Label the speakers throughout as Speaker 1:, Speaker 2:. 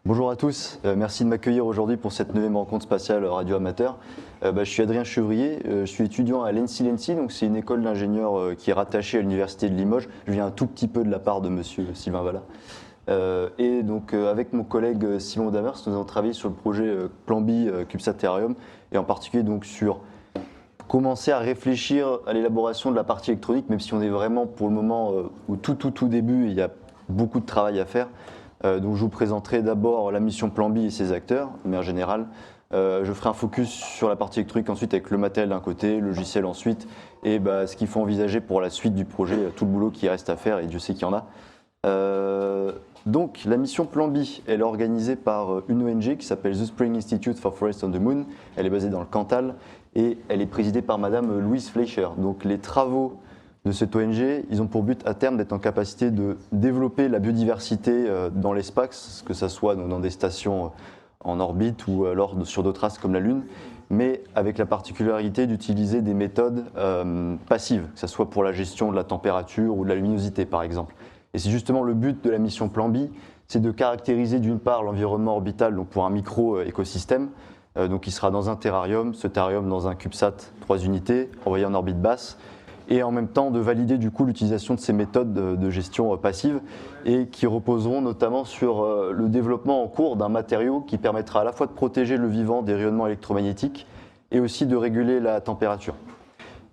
Speaker 1: Bonjour à tous, merci de m'accueillir aujourd'hui pour cette 9e rencontre spatiale radio amateur. Je suis Adrien Chevrier, je suis étudiant à l'ENSI. Donc c'est une école d'ingénieurs qui est rattachée à l'Université de Limoges. Je viens un tout petit peu de la part de monsieur Sylvain Vallat. Avec mon collègue Simon Damers, nous avons travaillé sur le projet Plan B CubeSat Terrarium et en particulier donc sur commencer à réfléchir à l'élaboration de la partie électronique, même si on est vraiment pour le moment au tout début, il y a beaucoup de travail à faire. Donc je vous présenterai d'abord la mission Plan B et ses acteurs, de manière générale. Je ferai un focus sur la partie électronique ensuite avec le matériel d'un côté, le logiciel ensuite, et ce qu'il faut envisager pour la suite du projet, tout le boulot qui reste à faire, et Dieu sait qu'il y en a. Donc la mission Plan B, elle est organisée par une ONG qui s'appelle The Spring Institute for Forests on the Moon. Elle est basée dans le Cantal et elle est présidée par Madame Louise Fleischer. Donc les travaux de cette ONG, ils ont pour but à terme d'être en capacité de développer la biodiversité dans l'espace, que ce soit dans des stations en orbite ou alors sur d'autres astres comme la Lune, mais avec la particularité d'utiliser des méthodes passives, que ce soit pour la gestion de la température ou de la luminosité par exemple. Et c'est justement le but de la mission Plan B, c'est de caractériser d'une part l'environnement orbital donc pour un micro-écosystème, donc qui sera dans un terrarium, ce terrarium dans un CubeSat 3 unités, envoyé en orbite basse, et en même temps de valider du coup l'utilisation de ces méthodes de gestion passive et qui reposeront notamment sur le développement en cours d'un matériau qui permettra à la fois de protéger le vivant des rayonnements électromagnétiques et aussi de réguler la température.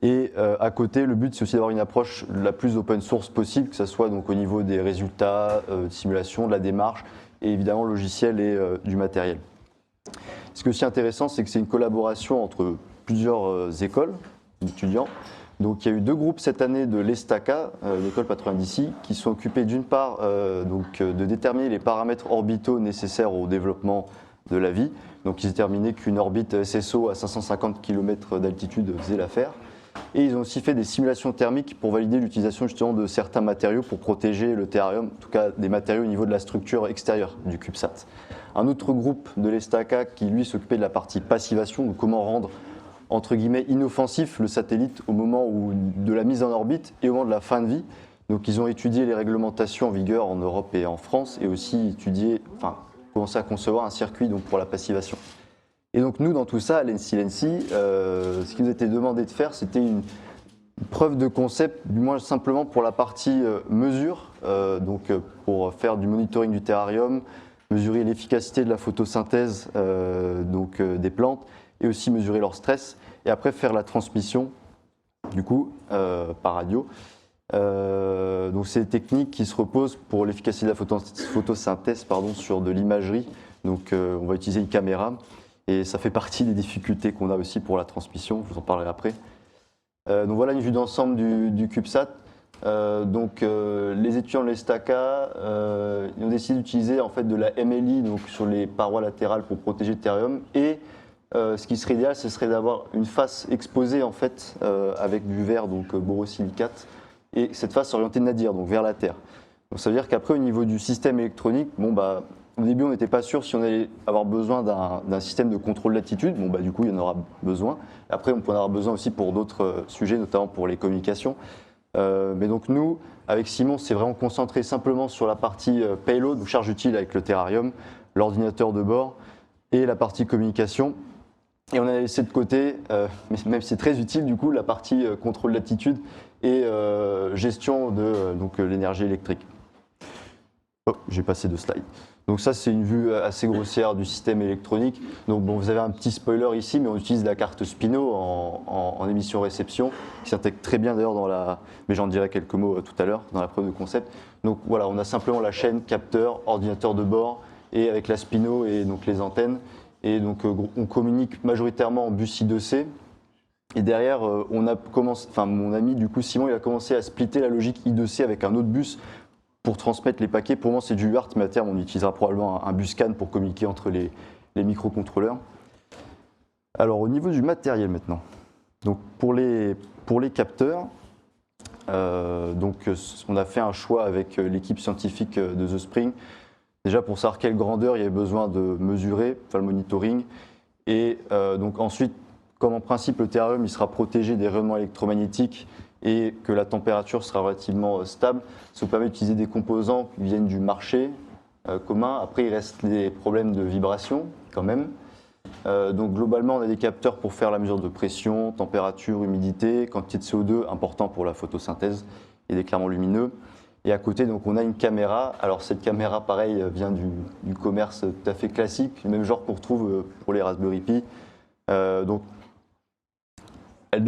Speaker 1: Et à côté, le but c'est aussi d'avoir une approche la plus open source possible, que ce soit donc au niveau des résultats, de simulation, de la démarche et évidemment logiciel et du matériel. Ce qui est aussi intéressant, c'est que c'est une collaboration entre plusieurs écoles d'étudiants. Donc il y a eu deux groupes cette année de l'ESTACA, l'école patronale d'ici, qui sont occupés d'une part de déterminer les paramètres orbitaux nécessaires au développement de la vie. Donc ils déterminaient qu'une orbite SSO à 550 km d'altitude faisait l'affaire. Et ils ont aussi fait des simulations thermiques pour valider l'utilisation justement de certains matériaux pour protéger le terrarium, en tout cas des matériaux au niveau de la structure extérieure du CubeSat. Un autre groupe de l'ESTACA qui lui s'occupait de la partie passivation, donc comment rendre entre guillemets inoffensif le satellite au moment de la mise en orbite et au moment de la fin de vie. Donc ils ont étudié les réglementations en vigueur en Europe et en France et aussi commencé à concevoir un circuit donc, pour la passivation. Et donc nous dans tout ça à l'ENSI, ce qui nous était demandé de faire c'était une preuve de concept, du moins simplement pour la partie mesure, pour faire du monitoring du terrarium, mesurer l'efficacité de la photosynthèse des plantes et aussi mesurer leur stress, et après faire la transmission, du coup, par radio. Donc c'est des techniques qui se reposent pour l'efficacité de la photosynthèse sur de l'imagerie. Donc on va utiliser une caméra, et ça fait partie des difficultés qu'on a aussi pour la transmission, je vous en parlerai après. Donc voilà une vue d'ensemble du CubeSat. Les étudiants de l'ESTACA ils ont décidé d'utiliser en fait de la MLI donc, sur les parois latérales pour protéger le terrarium, et ce qui serait idéal, ce serait d'avoir une face exposée en fait avec du verre, donc borosilicate, et cette face orientée nadir, donc vers la Terre. Donc ça veut dire qu'après au niveau du système électronique, au début on n'était pas sûr si on allait avoir besoin d'un système de contrôle d'attitude, du coup il y en aura besoin. Après on peut en avoir besoin aussi pour d'autres sujets, notamment pour les communications. Mais donc nous, avec Simon, c'est vraiment concentré simplement sur la partie payload, ou charge utile avec le terrarium, l'ordinateur de bord et la partie communication. Et on a laissé de côté, mais même si c'est très utile du coup, la partie contrôle d'attitude et gestion de l'énergie électrique. Oh, j'ai passé 2 slides. Donc ça c'est une vue assez grossière du système électronique. Donc vous avez un petit spoiler ici, mais on utilise la carte Spino en émission-réception, qui s'intègre très bien d'ailleurs dans la... Mais j'en dirai quelques mots tout à l'heure dans la preuve de concept. Donc voilà, on a simplement la chaîne, capteur, ordinateur de bord, et avec la Spino et donc les antennes. Et donc on communique majoritairement en bus I2C. Et derrière, mon ami du coup Simon, il a commencé à splitter la logique I2C avec un autre bus pour transmettre les paquets. Pour moi c'est du UART, mais à terme on utilisera probablement un bus CAN pour communiquer entre les microcontrôleurs. Alors au niveau du matériel maintenant, donc pour les capteurs, on a fait un choix avec l'équipe scientifique de The Spring. Déjà pour savoir quelle grandeur il y avait besoin de mesurer, le monitoring. Et donc ensuite, comme en principe le terrarium il sera protégé des rayonnements électromagnétiques et que la température sera relativement stable, ça vous permet d'utiliser des composants qui viennent du marché, commun. Après, il reste les problèmes de vibration quand même. Donc globalement, on a des capteurs pour faire la mesure de pression, température, humidité, quantité de CO2, important pour la photosynthèse et d'éclairement lumineux. Et à côté, donc, on a une caméra. Alors cette caméra, pareil, vient du commerce tout à fait classique, le même genre qu'on retrouve pour les Raspberry Pi. Donc elle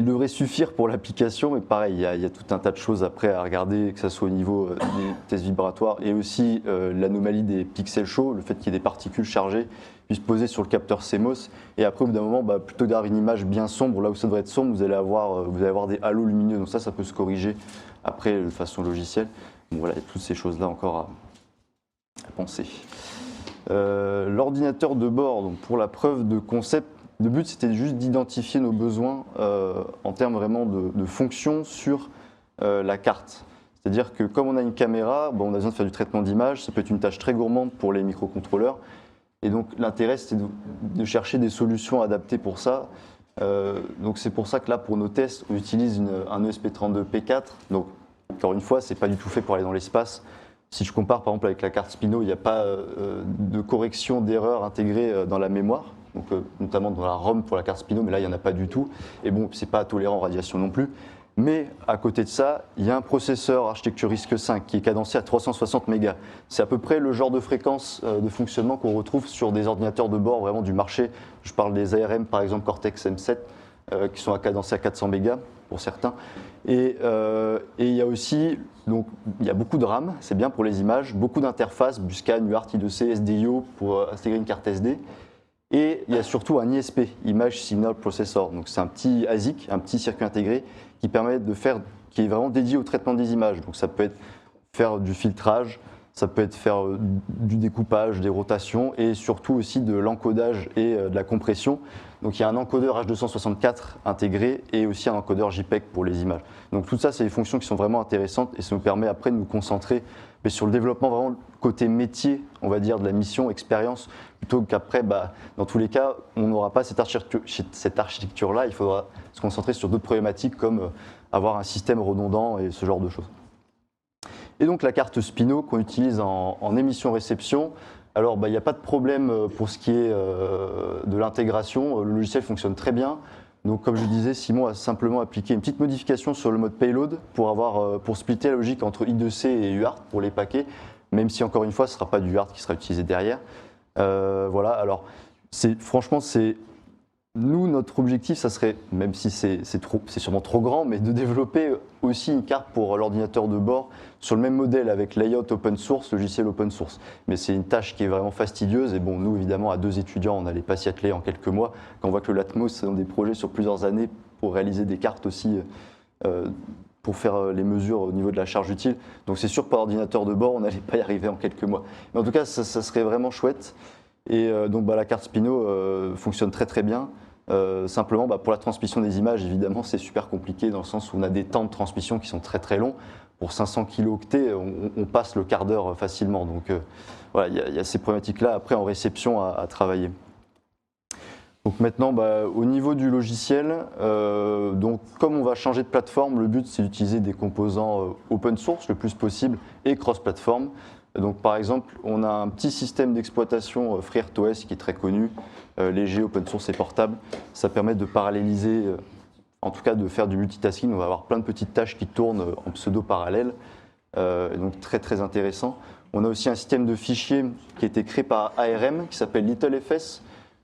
Speaker 1: devrait suffire pour l'application, mais pareil, il y a tout un tas de choses après à regarder, que ce soit au niveau des tests vibratoires et aussi l'anomalie des pixels chauds, le fait qu'il y ait des particules chargées puissent poser sur le capteur CMOS. Et après, au bout d'un moment, plutôt que d'avoir une image bien sombre, là où ça devrait être sombre, vous allez avoir des halos lumineux. Donc ça peut se corriger après de façon logicielle. Donc voilà, il y a toutes ces choses-là encore à penser. L'ordinateur de bord, donc pour la preuve de concept, le but, c'était juste d'identifier nos besoins en termes vraiment de fonctions sur la carte. C'est-à-dire que comme on a une caméra, on a besoin de faire du traitement d'image, ça peut être une tâche très gourmande pour les microcontrôleurs. Et donc l'intérêt, c'était de chercher des solutions adaptées pour ça. Donc c'est pour ça que là, pour nos tests, on utilise un ESP32P4. Donc encore une fois, ce n'est pas du tout fait pour aller dans l'espace. Si je compare par exemple avec la carte Spino, il n'y a pas de correction d'erreur intégrée dans la mémoire. Donc, notamment dans la ROM pour la carte Spino, mais là il n'y en a pas du tout. Et bon, c'est pas tolérant en radiation non plus. Mais à côté de ça, il y a un processeur architecture RISC-V qui est cadencé à 360 mégas. C'est à peu près le genre de fréquence de fonctionnement qu'on retrouve sur des ordinateurs de bord vraiment du marché. Je parle des ARM par exemple Cortex M7 qui sont cadencés à 400 mégas pour certains. Et il y a aussi, donc, il y a beaucoup de RAM, c'est bien pour les images, beaucoup d'interfaces, Buscan, UART, I2C, SDIO pour intégrer une carte SD. Et il y a surtout un ISP, Image Signal Processor. Donc c'est un petit ASIC, un petit circuit intégré qui permet de faire, qui est vraiment dédié au traitement des images. Donc ça peut être faire du filtrage, ça peut être faire du découpage, des rotations et surtout aussi de l'encodage et de la compression. Donc il y a un encodeur H264 intégré et aussi un encodeur JPEG pour les images. Donc tout ça, c'est des fonctions qui sont vraiment intéressantes et ça nous permet après de nous concentrer sur le développement vraiment côté métier, on va dire, de la mission, expérience, plutôt qu'après, dans tous les cas, on n'aura pas cette architecture-là, il faudra se concentrer sur d'autres problématiques comme avoir un système redondant et ce genre de choses. Et donc la carte Spino qu'on utilise en émission-réception, alors il n'y a pas de problème pour ce qui est de l'intégration, le logiciel fonctionne très bien. Donc comme je disais, Simon a simplement appliqué une petite modification sur le mode payload pour splitter la logique entre I2C et UART pour les paquets, même si encore une fois ce ne sera pas du UART qui sera utilisé derrière. Voilà, alors franchement, nous, notre objectif, ça serait, même si c'est sûrement trop grand, mais de développer aussi une carte pour l'ordinateur de bord sur le même modèle avec layout open source, logiciel open source. Mais c'est une tâche qui est vraiment fastidieuse et bon, nous, évidemment, à 2 étudiants, on n'allait pas s'y atteler en quelques mois. Quand on voit que le Latmos, c'est dans des projets sur plusieurs années pour réaliser des cartes aussi, pour faire les mesures au niveau de la charge utile. Donc c'est sûr que par ordinateur de bord, on n'allait pas y arriver en quelques mois. Mais en tout cas, ça serait vraiment chouette. Et donc la carte Spino fonctionne très très bien. Simplement, pour la transmission des images, évidemment, c'est super compliqué dans le sens où on a des temps de transmission qui sont très très longs. Pour 500 kilooctets, on passe le quart d'heure facilement. Donc voilà, il y a ces problématiques-là après en réception à travailler. Donc maintenant, au niveau du logiciel, donc comme on va changer de plateforme, le but c'est d'utiliser des composants open source le plus possible et cross-platform. Donc par exemple, on a un petit système d'exploitation FreeRTOS qui est très connu, léger, open source et portable. Ça permet de paralléliser, en tout cas de faire du multitasking. On va avoir plein de petites tâches qui tournent en pseudo-parallèle, donc très très intéressant. On a aussi un système de fichiers qui a été créé par ARM qui s'appelle LittleFS.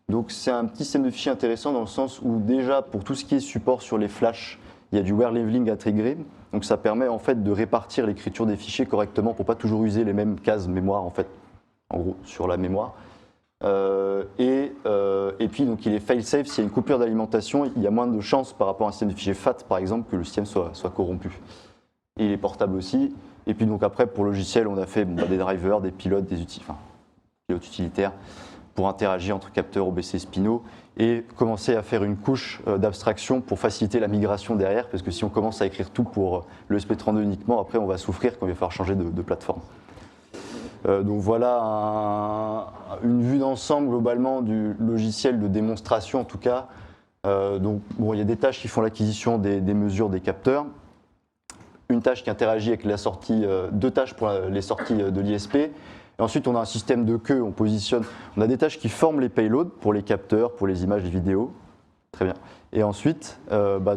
Speaker 1: Donc c'est un petit système de fichiers intéressant dans le sens où déjà pour tout ce qui est support sur les flashs, il y a du wear leveling intégré. Donc ça permet en fait de répartir l'écriture des fichiers correctement pour pas toujours user les mêmes cases mémoire en fait, en gros sur la mémoire. Et puis donc il est fail-safe, s'il y a une coupure d'alimentation, il y a moins de chances par rapport à un système de fichiers FAT par exemple que le système soit corrompu. Et il est portable aussi. Et puis donc après pour le logiciel on a fait des drivers, des pilotes, pilotes utilitaires pour interagir entre capteurs OBC et Spino et commencer à faire une couche d'abstraction pour faciliter la migration derrière, parce que si on commence à écrire tout pour le SP32 uniquement, après on va souffrir quand il va falloir changer de plateforme. Donc voilà une vue d'ensemble globalement du logiciel de démonstration en tout cas. Donc bon, il y a des tâches qui font l'acquisition des mesures des capteurs. une tâche qui interagit avec la sortie, deux tâches pour les sorties de l'ISP. Et ensuite, on a un système de queue, on a des tâches qui forment les payloads pour les capteurs, pour les images, les vidéos. Très bien. Et ensuite,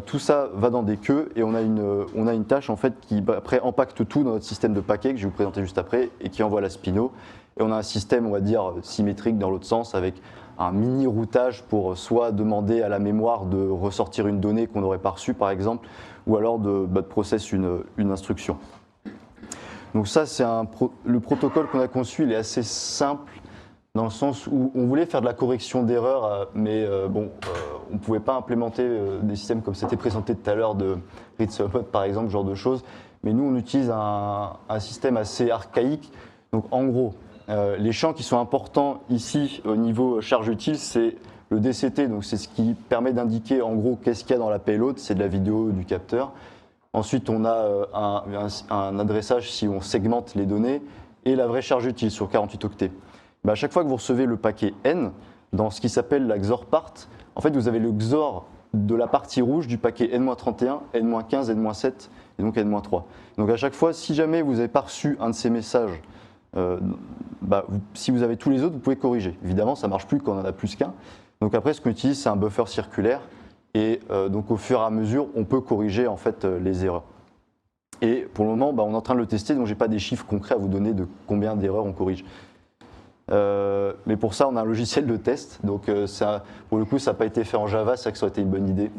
Speaker 1: tout ça va dans des queues et on a une tâche en fait qui après impacte tout dans notre système de paquets que je vais vous présenter juste après et qui envoie la Spino. Et on a un système, on va dire, symétrique dans l'autre sens avec un mini routage pour soit demander à la mémoire de ressortir une donnée qu'on n'aurait pas reçue par exemple, ou alors de process une instruction. Donc ça, c'est le protocole qu'on a conçu, il est assez simple dans le sens où on voulait faire de la correction d'erreurs, mais on ne pouvait pas implémenter des systèmes comme c'était présenté tout à l'heure de read-submod par exemple, ce genre de choses. Mais nous, on utilise un système assez archaïque. Donc en gros, les champs qui sont importants ici au niveau charge utile, c'est le DCT, donc c'est ce qui permet d'indiquer en gros qu'est-ce qu'il y a dans la payload, c'est de la vidéo du capteur. Ensuite, on a un adressage si on segmente les données et la vraie charge utile sur 48 octets. À chaque fois que vous recevez le paquet N, dans ce qui s'appelle la XOR part, en fait vous avez le XOR de la partie rouge du paquet N-31, N-15, N-7 et donc N-3. Donc à chaque fois, si jamais vous n'avez pas reçu un de ces messages, si vous avez tous les autres, vous pouvez corriger. Évidemment, ça ne marche plus quand on en a plus qu'un. Donc après, ce qu'on utilise, c'est un buffer circulaire. Et donc au fur et à mesure, on peut corriger en fait les erreurs. Et pour le moment, on est en train de le tester, donc je n'ai pas des chiffres concrets à vous donner de combien d'erreurs on corrige. Mais pour ça, on a un logiciel de test. Donc pour le coup, ça n'a pas été fait en Java, c'est vrai que ça aurait été une bonne idée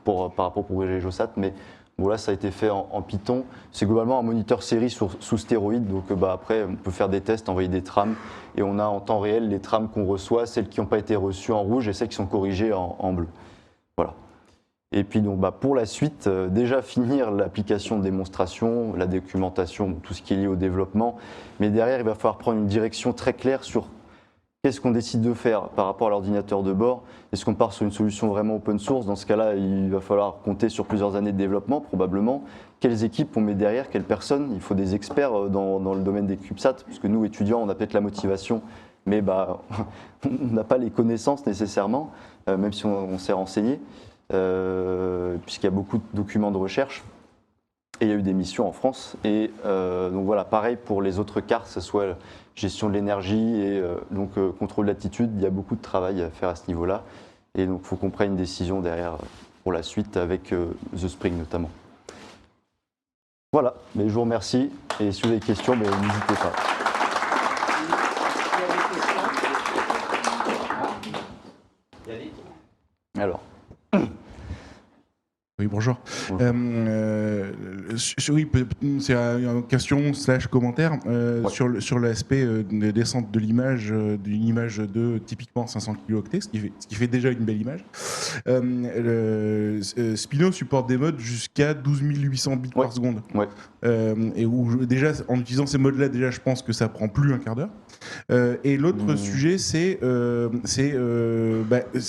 Speaker 1: par rapport pour corriger JOSAT. Mais bon, là, ça a été fait en Python. C'est globalement un moniteur série sous stéroïdes. Donc après, on peut faire des tests, envoyer des trames. Et on a en temps réel les trames qu'on reçoit, celles qui n'ont pas été reçues en rouge et celles qui sont corrigées en bleu. Voilà. Et puis donc, pour la suite, déjà finir l'application de démonstration, la documentation, tout ce qui est lié au développement. Mais derrière, il va falloir prendre une direction très claire sur qu'est-ce qu'on décide de faire par rapport à l'ordinateur de bord. Est-ce qu'on part sur une solution vraiment open source? Dans ce cas-là, il va falloir compter sur plusieurs années de développement, probablement. Quelles équipes on met derrière? Quelles personnes? Il faut des experts dans le domaine des CubeSats, puisque nous, étudiants, on a peut-être la motivation, mais on n'a pas les connaissances nécessairement, même si on s'est renseigné. Puisqu'il y a beaucoup de documents de recherche et il y a eu des missions en France et donc voilà, pareil pour les autres cartes, que ce soit gestion de l'énergie et contrôle d'attitude, il y a beaucoup de travail à faire à ce niveau-là et donc il faut qu'on prenne une décision derrière pour la suite avec The Spring notamment. Voilà, mais je vous remercie et si vous avez des questions, n'hésitez pas. Alors.
Speaker 2: Oui, bonjour. Oui, c'est une question / commentaire sur l'aspect de descente de l'image, d'une image de typiquement 500 kilo-octets, ce qui fait déjà une belle image. Spino supporte des modes jusqu'à 12 800 bits par seconde.
Speaker 1: Ouais.
Speaker 2: Et où déjà, en utilisant ces modes-là, déjà, je pense que ça prend plus un quart d'heure. Et l'autre sujet, c'est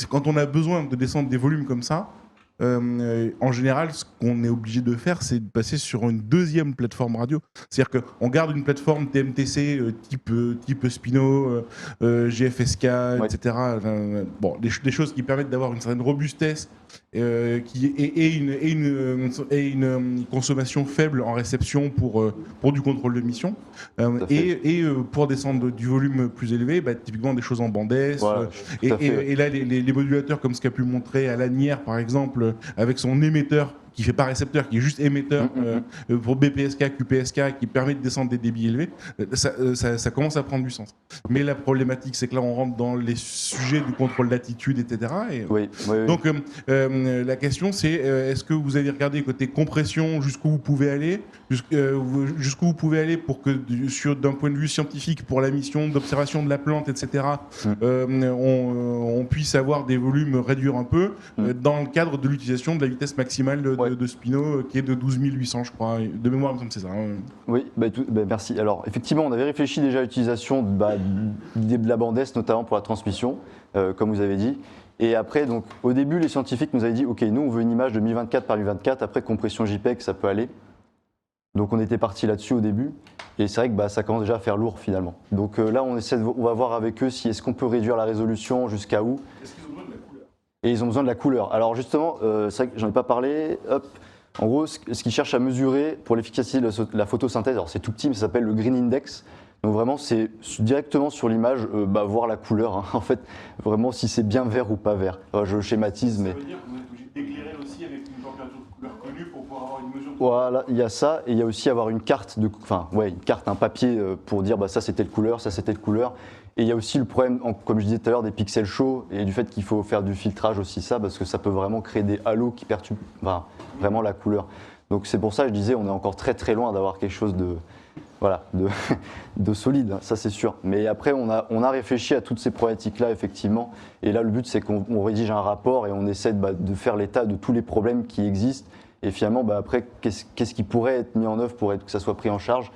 Speaker 2: quand on a besoin de descendre des volumes comme ça. En général, ce qu'on est obligé de faire, c'est de passer sur une deuxième plateforme radio. C'est-à-dire qu'on garde une plateforme TMTC type Spino, GFSK,
Speaker 1: ouais.
Speaker 2: etc. Des choses qui permettent d'avoir une certaine robustesse et une consommation faible en réception pour du contrôle de mission. Pour descendre du volume plus élevé, typiquement des choses en bande S.
Speaker 1: Voilà,
Speaker 2: et là, les modulateurs, comme ce qu'a pu montrer à Lanière, par exemple, avec son émetteur qui ne fait pas récepteur, qui est juste émetteur pour BPSK, QPSK, qui permet de descendre des débits élevés, ça commence à prendre du sens. Mais la problématique, c'est que là, on rentre dans les sujets du contrôle d'attitude, etc. Oui. Donc, la question, c'est est-ce que vous avez regardé côté compression, jusqu'où vous pouvez aller, jusqu'où vous pouvez aller pour que, d'un point de vue scientifique, pour la mission d'observation de la plante, etc., on puisse avoir des volumes réduire un peu dans le cadre de l'utilisation de la vitesse maximale de Spino qui est de 12 800, je crois. De mémoire, il me semble que c'est ça.
Speaker 1: Oui, merci. Alors, effectivement, on avait réfléchi déjà à l'utilisation de la bande S, notamment pour la transmission, comme vous avez dit. Et après, donc, au début, les scientifiques nous avaient dit, OK, nous, on veut une image de 1024 par 1024. Après, compression JPEG, ça peut aller. Donc, on était parti là-dessus au début. Et c'est vrai que ça commence déjà à faire lourd, finalement. Donc là, on va voir avec eux si est-ce qu'on peut réduire la résolution, jusqu'à où. Est-ce qu'ils ont besoin de la couleur? Et ils ont besoin de la couleur. Alors justement, c'est vrai que j'en ai pas parlé. En gros, ce qu'ils cherchent à mesurer pour l'efficacité de la photosynthèse, alors c'est tout petit, mais ça s'appelle le Green Index. Donc vraiment, c'est directement sur l'image, voir la couleur. Hein. En fait, vraiment, si c'est bien vert ou pas vert. Enfin, je schématise, mais...
Speaker 2: Ça veut dire que vous êtes obligé d'éclairer aussi avec une température de couleur connue pour pouvoir avoir une mesure de...
Speaker 1: Voilà, il y a ça, et il y a aussi avoir une carte, une carte, un papier pour dire ça c'est telle couleur, ça c'est telle couleur. Et il y a aussi le problème, comme je disais tout à l'heure, des pixels chauds et du fait qu'il faut faire du filtrage aussi ça, parce que ça peut vraiment créer des halos qui perturbent vraiment la couleur. Donc c'est pour ça que je disais, on est encore très très loin d'avoir quelque chose de solide, hein, ça c'est sûr. Mais après, on a réfléchi à toutes ces problématiques-là, effectivement. Et là, le but, c'est qu'on rédige un rapport et on essaie de faire l'état de tous les problèmes qui existent. Et finalement, après, qu'est-ce qui pourrait être mis en œuvre pour que ça soit pris en charge,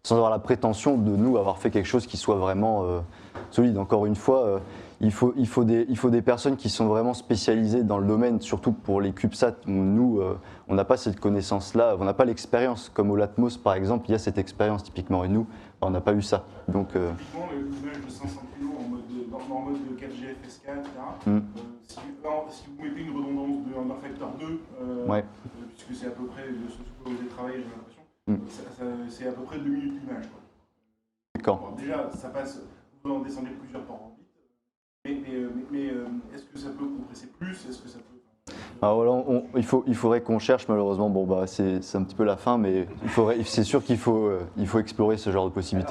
Speaker 1: sans avoir la prétention de nous avoir fait quelque chose qui soit vraiment solide. Encore une fois, il faut des personnes qui sont vraiment spécialisées dans le domaine, surtout pour les CubeSat. Nous, on n'a pas cette connaissance-là, on n'a pas l'expérience. Comme au Latmos, par exemple, il y a cette expérience typiquement. Et nous, on n'a pas eu ça. Donc,
Speaker 2: typiquement, l'image de 500 kg en mode 4G FSK, etc. Si vous mettez une redondance d'un facteur 2,
Speaker 1: ouais.
Speaker 2: puisque c'est à peu près de ce que vous avez travaillé, j'ai l'impression, c'est à peu près 2 minutes l'image.
Speaker 1: D'accord.
Speaker 2: Bon, déjà, ça passe, vous en descendez plusieurs par orbite, mais est-ce que ça peut compresser plus? Est-ce que ça peut...
Speaker 1: Alors voilà, il faudrait qu'on cherche, malheureusement, c'est un petit peu la fin, mais c'est sûr qu'il faut explorer ce genre de possibilités.